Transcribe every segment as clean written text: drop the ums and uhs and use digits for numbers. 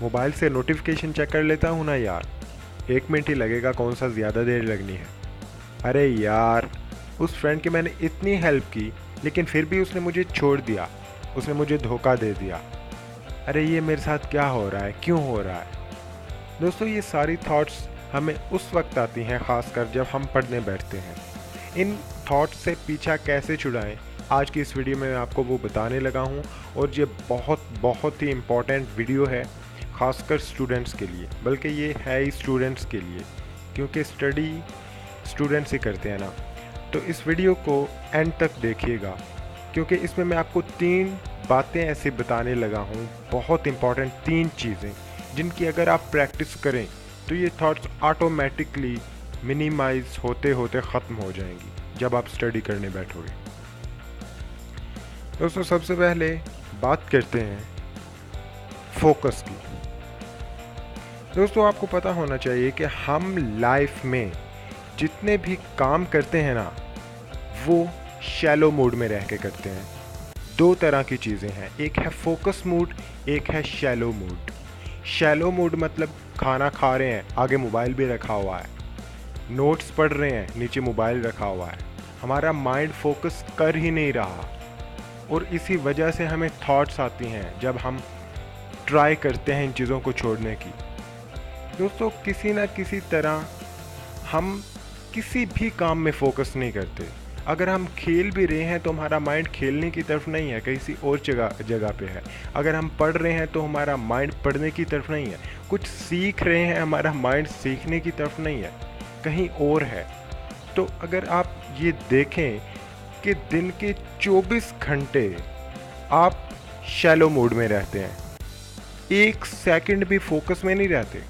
Mobile से notification check कर लेता हूँ ना यार, 1 मिनट ही लगेगा, कौन सा ज़्यादा देर लगनी है। अरे यार, उस फ्रेंड की मैंने इतनी हेल्प की लेकिन फिर भी उसने मुझे छोड़ दिया, उसने मुझे धोखा दे दिया। अरे ये मेरे साथ क्या हो रहा है, क्यों हो रहा है। दोस्तों, ये सारी थॉट्स हमें उस वक्त आती हैं, ख़ासकर जब हम पढ़ने बैठते हैं। इन थॉट्स से पीछा कैसे छुड़ाएं, आज की इस वीडियो में मैं आपको वो बताने लगा हूँ। और ये बहुत बहुत ही इम्पॉर्टेंट वीडियो है, ख़ासकर स्टूडेंट्स के लिए, बल्कि ये है ही स्टूडेंट्स के लिए, क्योंकि स्टडी स्टूडेंट्स ही करते हैं ना। तो इस वीडियो को एंड तक देखिएगा, क्योंकि इसमें मैं आपको 3 बातें ऐसे बताने लगा हूँ, बहुत इम्पॉर्टेंट 3 चीज़ें, जिनकी अगर आप प्रैक्टिस करें तो ये थॉट्स ऑटोमेटिकली मिनिमाइज होते होते ख़त्म हो जाएंगी जब आप स्टडी करने बैठोगे। दोस्तों, सबसे पहले बात करते हैं फोकस की। दोस्तों, आपको पता होना चाहिए कि हम लाइफ में जितने भी काम करते हैं ना, वो शैलो मोड में रह के करते हैं। 2 तरह की चीज़ें हैं, एक है फोकस मोड, एक है शैलो मोड। शैलो मोड मतलब खाना खा रहे हैं, आगे मोबाइल भी रखा हुआ है, नोट्स पढ़ रहे हैं, नीचे मोबाइल रखा हुआ है, हमारा माइंड फोकस कर ही नहीं रहा। और इसी वजह से हमें थॉट्स आती हैं जब हम ट्राई करते हैं इन चीज़ों को छोड़ने की। दोस्तों, किसी ना किसी तरह हम किसी भी काम में फोकस नहीं करते। अगर हम खेल भी रहे हैं तो हमारा माइंड खेलने की तरफ नहीं है, किसी और जगह पे है। अगर हम पढ़ रहे हैं तो हमारा माइंड पढ़ने की तरफ नहीं है। कुछ सीख रहे हैं, हमारा माइंड सीखने की तरफ नहीं है, कहीं और है। तो अगर आप ये देखें कि दिन के 24 घंटे आप शैलो मोड में रहते हैं, 1 सेकंड भी फोकस में नहीं रहते,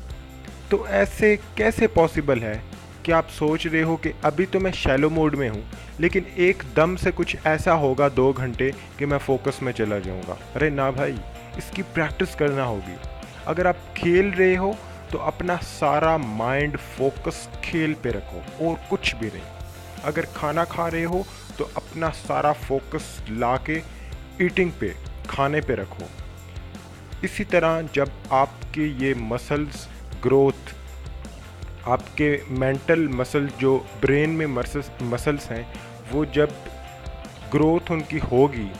तो ऐसे कैसे पॉसिबल है कि आप सोच रहे हो कि अभी तो मैं शैलो मोड में हूँ, लेकिन एकदम से कुछ ऐसा होगा 2 घंटे कि मैं फोकस में चला जाऊँगा। अरे ना भाई, इसकी प्रैक्टिस करना होगी। अगर आप खेल रहे हो तो अपना सारा माइंड फोकस खेल पे रखो और कुछ भी नहीं। अगर खाना खा रहे हो तो अपना सारा फोकस लाके ईटिंग पे, खाने पे रखो। इसी तरह जब आपके ये मसल्स ग्रोथ, आपके मेंटल मसल जो ब्रेन में मसल्स हैं, वो जब ग्रोथ उनकी होगी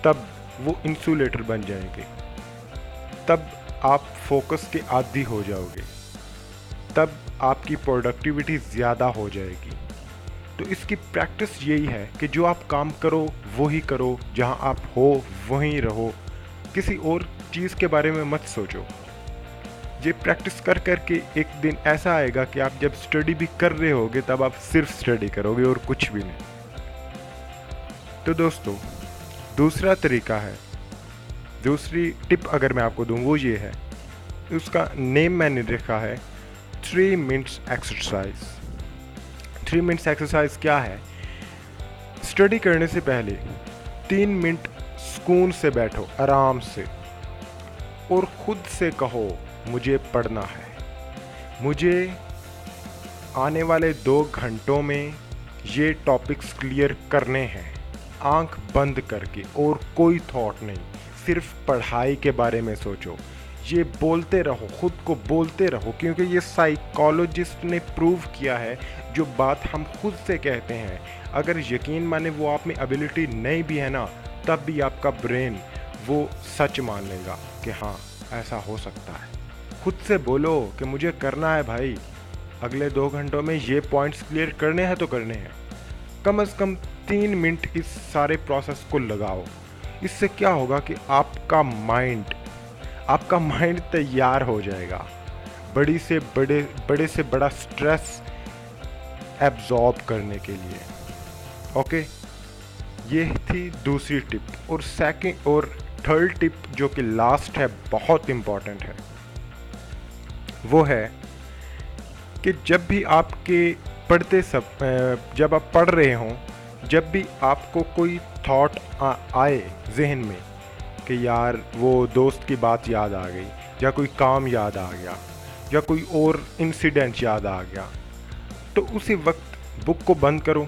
तब वो इंसुलेटर बन जाएंगे, तब आप फोकस के आदी हो जाओगे, तब आपकी प्रोडक्टिविटी ज़्यादा हो जाएगी। तो इसकी प्रैक्टिस यही है कि जो आप काम करो वही करो, जहां आप हो वहीं रहो, किसी और चीज़ के बारे में मत सोचो। ये प्रैक्टिस कर करके एक दिन ऐसा आएगा कि आप जब स्टडी भी कर रहे होगे तब आप सिर्फ स्टडी करोगे और कुछ भी नहीं। तो दोस्तों, दूसरा तरीका है, दूसरी टिप अगर मैं आपको दूं वो ये है, उसका नेम मैंने रखा है 3 मिनट्स एक्सरसाइज। 3 मिनट्स एक्सरसाइज क्या है? स्टडी करने से पहले 3 मिनट सुकून से बैठो, आराम से, और खुद से कहो मुझे पढ़ना है, मुझे आने वाले 2 घंटों में ये टॉपिक्स क्लियर करने हैं, आंख बंद करके, और कोई थॉट नहीं, सिर्फ पढ़ाई के बारे में सोचो। ये बोलते रहो, खुद को बोलते रहो, क्योंकि ये साइकोलॉजिस्ट ने प्रूव किया है, जो बात हम खुद से कहते हैं, अगर यकीन माने वो आप में एबिलिटी नहीं भी है ना, तब भी आपका ब्रेन वो सच मान लेगा कि हाँ, ऐसा हो सकता है। खुद से बोलो कि मुझे करना है भाई, अगले 2 घंटों में ये पॉइंट्स क्लियर करने हैं तो करने हैं। कम से कम 3 मिनट इस सारे प्रोसेस को लगाओ। इससे क्या होगा कि आपका माइंड तैयार हो जाएगा बड़े से बड़ा स्ट्रेस एब्जॉर्ब करने के लिए। ओके, ये थी दूसरी टिप। और सेकंड और थर्ड टिप, जो कि लास्ट है, बहुत इम्पॉर्टेंट है, वो है कि जब भी जब आप पढ़ रहे हों, जब भी आपको कोई थॉट आए जहन में कि यार वो दोस्त की बात याद आ गई, या कोई काम याद आ गया, या कोई और इंसिडेंट याद आ गया, तो उसी वक्त बुक को बंद करो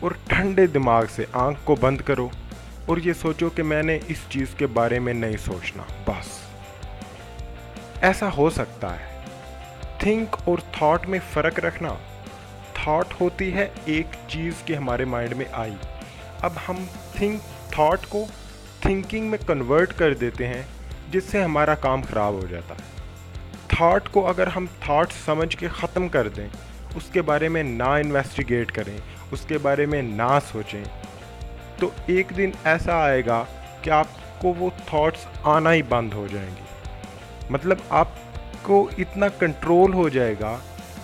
और ठंडे दिमाग से आंख को बंद करो और ये सोचो कि मैंने इस चीज़ के बारे में नहीं सोचना, बस। ऐसा हो सकता है। थिंक और थॉट में फ़र्क रखना। थॉट होती है एक चीज़ की हमारे माइंड में आई, अब हम थॉट को थिंकिंग में कन्वर्ट कर देते हैं, जिससे हमारा काम ख़राब हो जाता है। थॉट को अगर हम थॉट समझ के ख़त्म कर दें, उसके बारे में ना इन्वेस्टिगेट करें, उसके बारे में ना सोचें, तो एक दिन ऐसा आएगा कि आपको वो थॉट्स आना ही बंद हो जाएंगे। मतलब आपको इतना कंट्रोल हो जाएगा,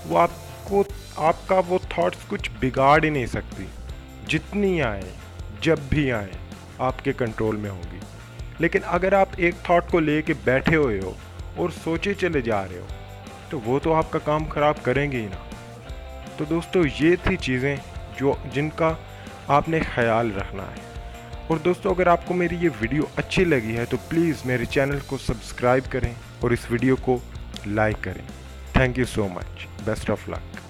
वो आपका वो थॉट्स कुछ बिगाड़ ही नहीं सकती। जितनी आए, जब भी आए, आपके कंट्रोल में होगी। लेकिन अगर आप एक थॉट को लेके बैठे हुए हो और सोचे चले जा रहे हो, तो वो तो आपका काम ख़राब करेंगे ही ना। तो दोस्तों, ये थी चीज़ें जिनका आपने ख्याल रखना है। और दोस्तों, अगर आपको मेरी ये वीडियो अच्छी लगी है तो प्लीज़ मेरे चैनल को सब्सक्राइब करें और इस वीडियो को लाइक करें। Thank you so much. Best of luck.